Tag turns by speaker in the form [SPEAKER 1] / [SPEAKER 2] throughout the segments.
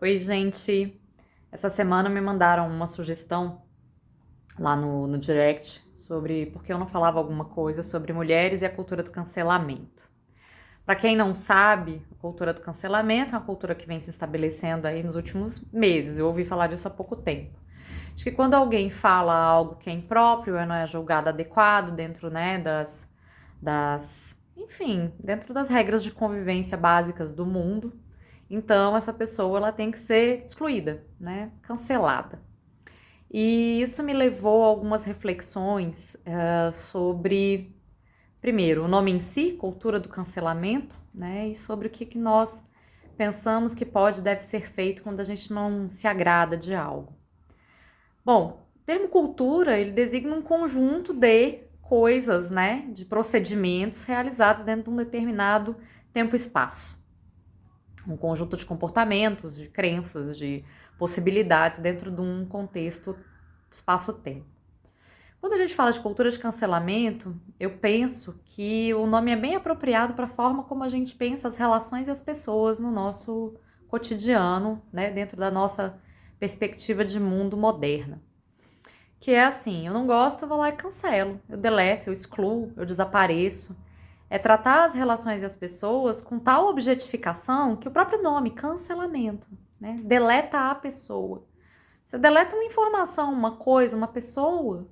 [SPEAKER 1] Oi, gente. Essa semana me mandaram uma sugestão lá no direct sobre por que eu não falava alguma coisa sobre mulheres e a cultura do cancelamento. Para quem não sabe, a cultura do cancelamento é uma cultura que vem se estabelecendo aí nos últimos meses. Eu ouvi falar disso há pouco tempo. Acho que quando alguém fala algo que é impróprio, não é julgado adequado dentro, né, enfim, dentro das regras de convivência básicas do mundo, então essa pessoa ela tem que ser excluída, né, cancelada. E isso me levou a algumas reflexões sobre, primeiro, o nome em si, cultura do cancelamento, né, e sobre o que nós pensamos que pode e deve ser feito quando a gente não se agrada de algo. Bom, o termo cultura, ele designa um conjunto de coisas, né, de procedimentos realizados dentro de um determinado tempo e espaço. Um conjunto de comportamentos, de crenças, de possibilidades dentro de um contexto espaço-tempo. Quando a gente fala de cultura de cancelamento, eu penso que o nome é bem apropriado para a forma como a gente pensa as relações e as pessoas no nosso cotidiano, né, dentro da nossa perspectiva de mundo moderna. Que é assim, eu não gosto, eu vou lá e cancelo, eu deleto, eu excluo, eu desapareço. É tratar as relações e as pessoas com tal objetificação que o próprio nome, cancelamento, né? Deleta a pessoa. Você deleta uma informação, uma coisa, uma pessoa.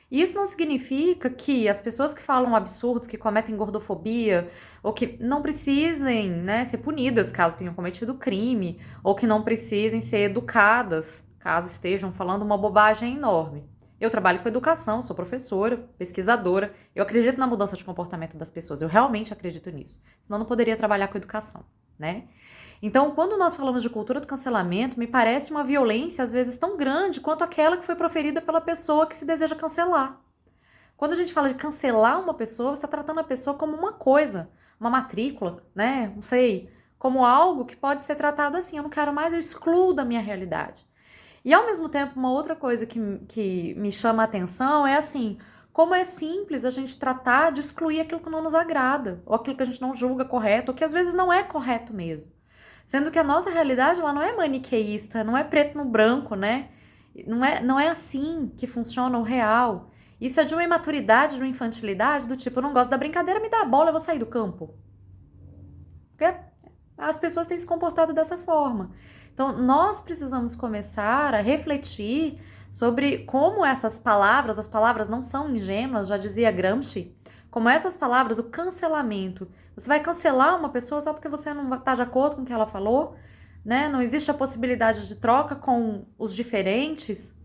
[SPEAKER 1] E isso não significa que as pessoas que falam absurdos, que cometem gordofobia, ou que não precisem, né, ser punidas caso tenham cometido crime, ou que não precisem ser educadas caso estejam falando uma bobagem enorme. Eu trabalho com educação, sou professora, pesquisadora, eu acredito na mudança de comportamento das pessoas, eu realmente acredito nisso. Senão eu não poderia trabalhar com educação, né? Então, quando nós falamos de cultura do cancelamento, me parece uma violência às vezes tão grande quanto aquela que foi proferida pela pessoa que se deseja cancelar. Quando a gente fala de cancelar uma pessoa, você está tratando a pessoa como uma coisa, uma matrícula, né? Não sei, como algo que pode ser tratado assim. Eu não quero mais, eu excluo da minha realidade. E ao mesmo tempo, uma outra coisa que me chama a atenção é assim, como é simples a gente tratar de excluir aquilo que não nos agrada, ou aquilo que a gente não julga correto, ou que às vezes não é correto mesmo. Sendo que a nossa realidade ela não é maniqueísta, não é preto no branco, né? Não é assim que funciona o real. Isso é de uma imaturidade, de uma infantilidade, do tipo, eu não gosto da brincadeira, me dá a bola, eu vou sair do campo. Porque as pessoas têm se comportado dessa forma. Então, nós precisamos começar a refletir sobre como essas palavras, as palavras não são ingênuas, já dizia Gramsci, como essas palavras, o cancelamento. Você vai cancelar uma pessoa só porque você não está de acordo com o que ela falou, né? Não existe a possibilidade de troca com os diferentes.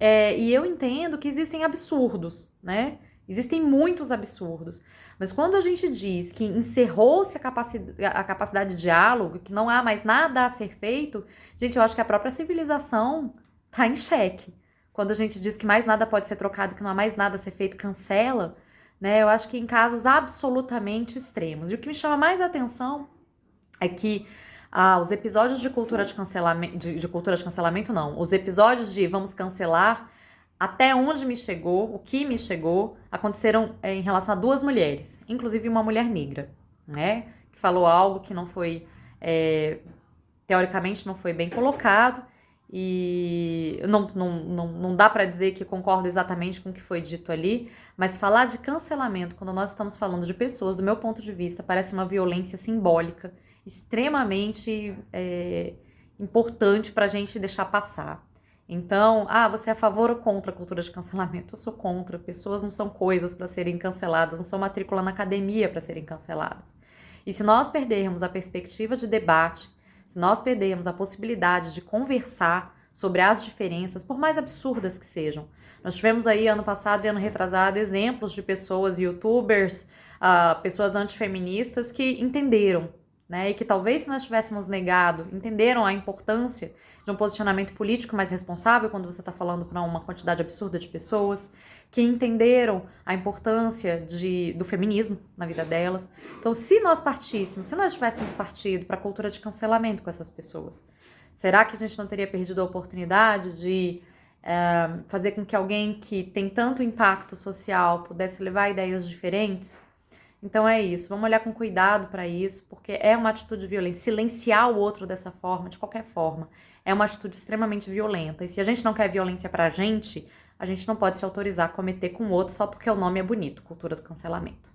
[SPEAKER 1] E eu entendo que existem absurdos, né? Existem muitos absurdos. Mas quando a gente diz que encerrou-se a capacidade de diálogo, que não há mais nada a ser feito, gente, eu acho que a própria civilização está em xeque. Quando a gente diz que mais nada pode ser trocado, que não há mais nada a ser feito, cancela, né? Eu acho que em casos absolutamente extremos. E o que me chama mais atenção é que os episódios de cultura de cancelamento, de cultura de cancelamento não, os episódios de vamos cancelar, até onde me chegou, o que me chegou, aconteceram em relação a duas mulheres, inclusive uma mulher negra, né, que falou algo que não foi, teoricamente não foi bem colocado, e não dá para dizer que concordo exatamente com o que foi dito ali, mas falar de cancelamento, quando nós estamos falando de pessoas, do meu ponto de vista, parece uma violência simbólica, extremamente importante para a gente deixar passar. Então, você é a favor ou contra a cultura de cancelamento? Eu sou contra. Pessoas não são coisas para serem canceladas, não são matrícula na academia para serem canceladas. E se nós perdermos a perspectiva de debate, se nós perdermos a possibilidade de conversar sobre as diferenças, por mais absurdas que sejam. Nós tivemos aí ano passado e ano retrasado exemplos de pessoas, youtubers, pessoas antifeministas que entenderam, né? E que talvez se nós tivéssemos negado, entenderam a importância de um posicionamento político mais responsável quando você está falando para uma quantidade absurda de pessoas, que entenderam a importância do feminismo na vida delas. Então, se nós tivéssemos partido para a cultura de cancelamento com essas pessoas, será que a gente não teria perdido a oportunidade de fazer com que alguém que tem tanto impacto social pudesse levar ideias diferentes? Então é isso, vamos olhar com cuidado para isso, porque é uma atitude violenta. Silenciar o outro dessa forma, de qualquer forma, é uma atitude extremamente violenta. E se a gente não quer violência pra gente, a gente não pode se autorizar a cometer com o outro só porque o nome é bonito, cultura do cancelamento.